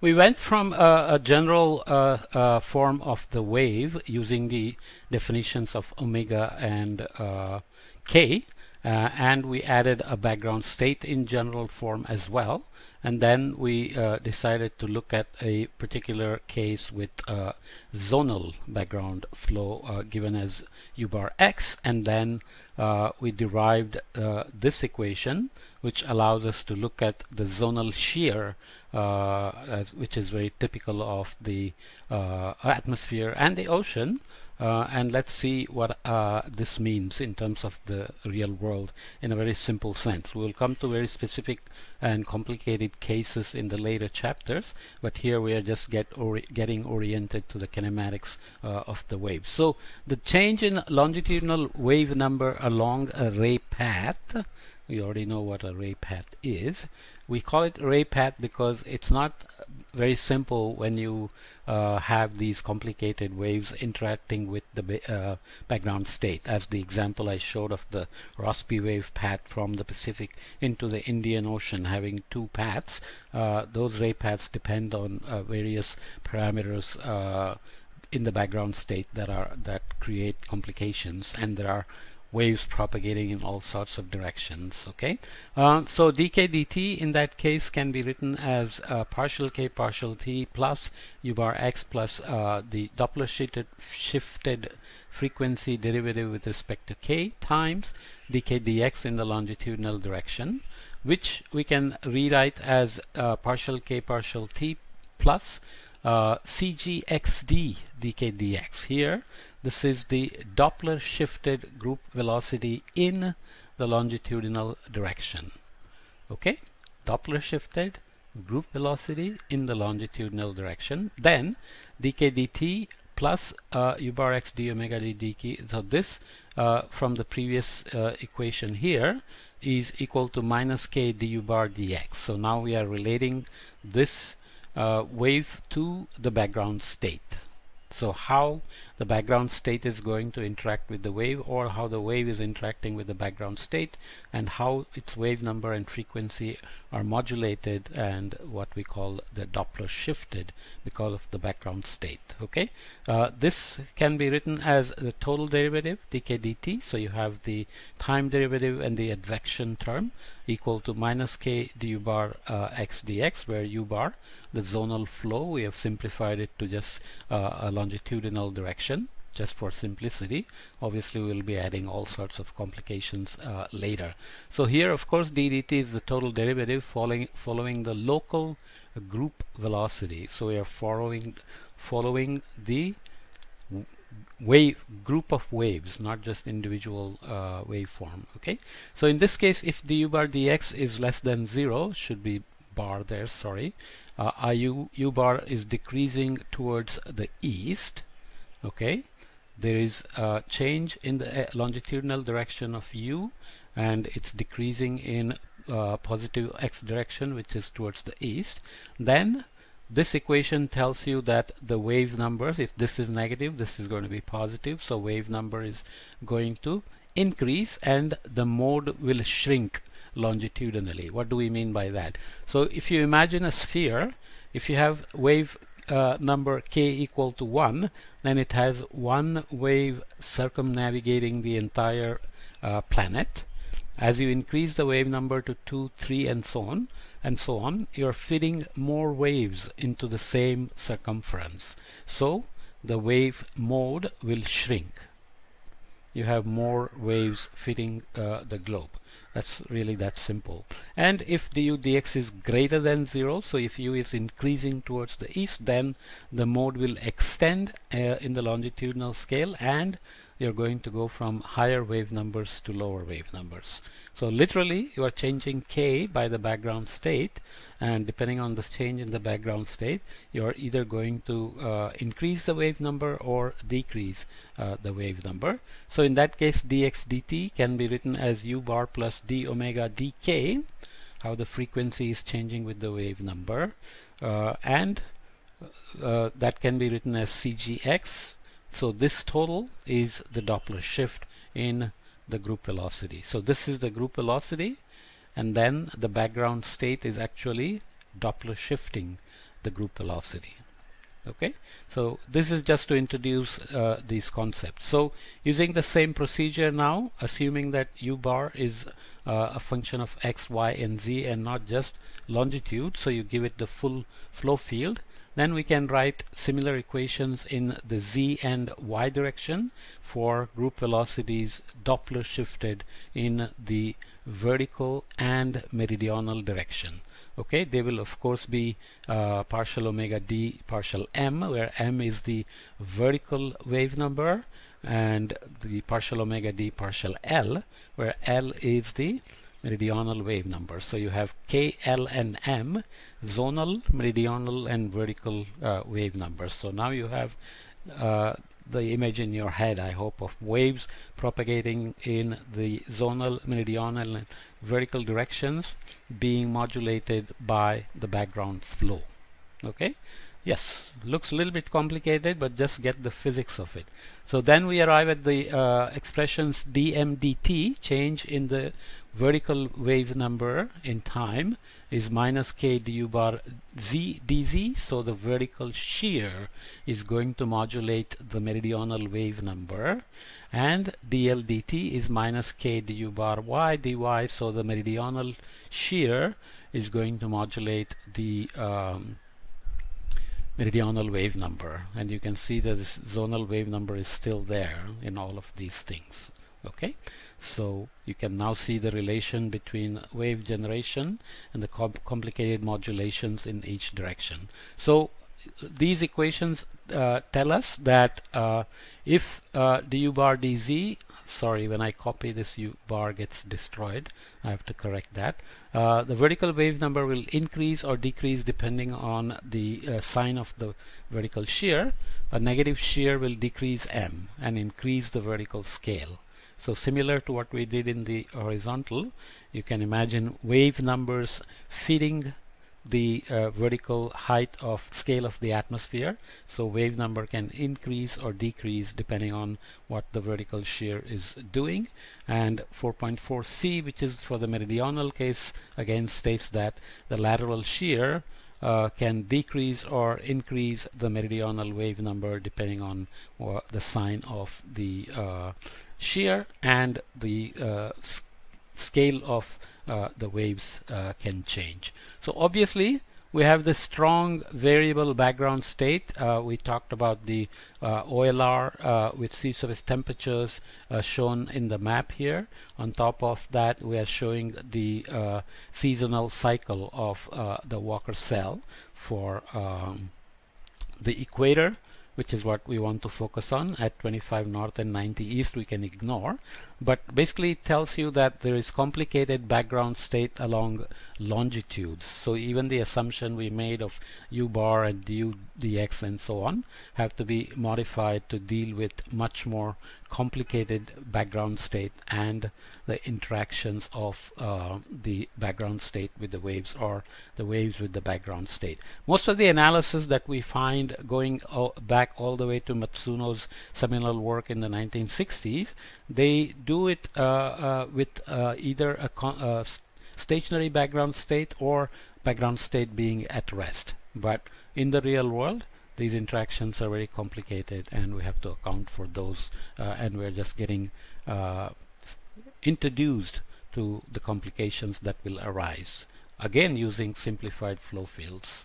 We went from a general form of the wave using the definitions of omega and k, and we added a background state in general form as well. And then we decided to look at a particular case with zonal background flow given as u bar x, and then we derived this equation, which allows us to look at the zonal shear, which is very typical of the atmosphere and the ocean. And let's see what this means in terms of the real world in a very simple sense. We will come to very specific and complicated cases in the later chapters, but here we are just getting oriented to the kinematics of the wave. So the change in longitudinal wave number along a ray path, we already know what a ray path is. We call it ray path because it's not very simple when you have these complicated waves interacting with the background state, as the example I showed of the Rossby wave path from the Pacific into the Indian Ocean having two paths. Those ray paths depend on various parameters in the background state that create complications, and there are waves propagating in all sorts of directions. Okay, so dk dt in that case can be written as partial k partial t plus u bar x plus the Doppler shifted frequency derivative with respect to k times dk dx in the longitudinal direction, which we can rewrite as partial k partial t plus cgxd dk dx. Here this is the Doppler shifted group velocity in the longitudinal direction. Okay, Doppler shifted group velocity in the longitudinal direction. Then dk dt plus u bar x d omega d dk. So this from the previous equation here is equal to minus k du bar dx. So now we are relating this wave to the background state. So how the background state is going to interact with the wave, or how the wave is interacting with the background state, and how its wave number and frequency are modulated, and what we call the Doppler shifted because of the background state. Okay, this can be written as the total derivative dk dt. So you have the time derivative and the advection term equal to minus k du bar x dx, where u bar, the zonal flow, we have simplified it to just a longitudinal direction, just for simplicity. Obviously we'll be adding all sorts of complications later. So here of course ddt is the total derivative following the local group velocity. So we are following the wave group of waves, not just individual waveform. Okay, so in this case, if du bar dx is less than 0, should be bar there, sorry, u bar is decreasing towards the east. Okay, there is a change in the longitudinal direction of u, and it's decreasing in positive x direction, which is towards the east. Then this equation tells you that the wave numbers, if this is negative, this is going to be positive, so wave number is going to increase and the mode will shrink longitudinally. What do we mean by that? So if you imagine a sphere, if you have wave number k equal to 1, then it has one wave circumnavigating the entire planet. As you increase the wave number to 2, 3, and so on, you're fitting more waves into the same circumference. So the wave mode will shrink. You have more waves fitting the globe. That's really that simple. And if du dx is greater than 0, so if u is increasing towards the east, then the mode will extend in the longitudinal scale, and you're going to go from higher wave numbers to lower wave numbers. So literally you are changing k by the background state, and depending on the change in the background state, you're either going to increase the wave number or decrease the wave number. So in that case, dx dt can be written as u bar plus d omega dk, how the frequency is changing with the wave number, and that can be written as cgx. So this total is the Doppler shift in the group velocity. So this is the group velocity, and then the background state is actually Doppler shifting the group velocity. Okay, so this is just to introduce these concepts. So using the same procedure now, assuming that u bar is a function of x, y, and z and not just longitude, so you give it the full flow field, then we can write similar equations in the z and y direction for group velocities Doppler shifted in the vertical and meridional direction. Okay, they will of course be partial omega d partial m, where m is the vertical wave number, and the partial omega d partial l, where l is the meridional wave number. So you have k, l, and m, zonal, meridional, and vertical wave numbers. So now you have the image in your head, I hope, of waves propagating in the zonal, meridional, and vertical directions being modulated by the background flow. Okay, yes, looks a little bit complicated, but just get the physics of it. So then we arrive at the expressions dm dt, change in the vertical wave number in time is minus k du bar z dz, so the vertical shear is going to modulate the meridional wave number, and dl dt is minus k du bar y dy, so the meridional shear is going to modulate the meridional wave number, and you can see that this zonal wave number is still there in all of these things. Okay, so you can now see the relation between wave generation and the complicated modulations in each direction. So these equations tell us that if du bar dz, sorry, when I copy this u bar gets destroyed, I have to correct that. The vertical wave number will increase or decrease depending on the sign of the vertical shear. A negative shear will decrease m and increase the vertical scale. So similar to what we did in the horizontal, you can imagine wave numbers feeding the vertical height of scale of the atmosphere. So wave number can increase or decrease depending on what the vertical shear is doing. And 4.4c, which is for the meridional case, again states that the lateral shear can decrease or increase the meridional wave number depending on the sign of the shear, and the scale of the waves can change. So obviously we have this strong variable background state. We talked about the OLR with sea surface temperatures shown in the map here. On top of that, we are showing the seasonal cycle of the Walker cell for the equator, which is what we want to focus on. At 25 north and 90 east we can ignore, but basically it tells you that there is complicated background state along longitudes. So even the assumption we made of u bar and du dx and so on have to be modified to deal with much more complicated background state and the interactions of the background state with the waves, or the waves with the background state. Most of the analysis that we find going back all the way to Matsuno's seminal work in the 1960s, they do it with either a stationary background state or background state being at rest. But in the real world, these interactions are very complicated and we have to account for those, and we're just getting introduced to the complications that will arise, again using simplified flow fields.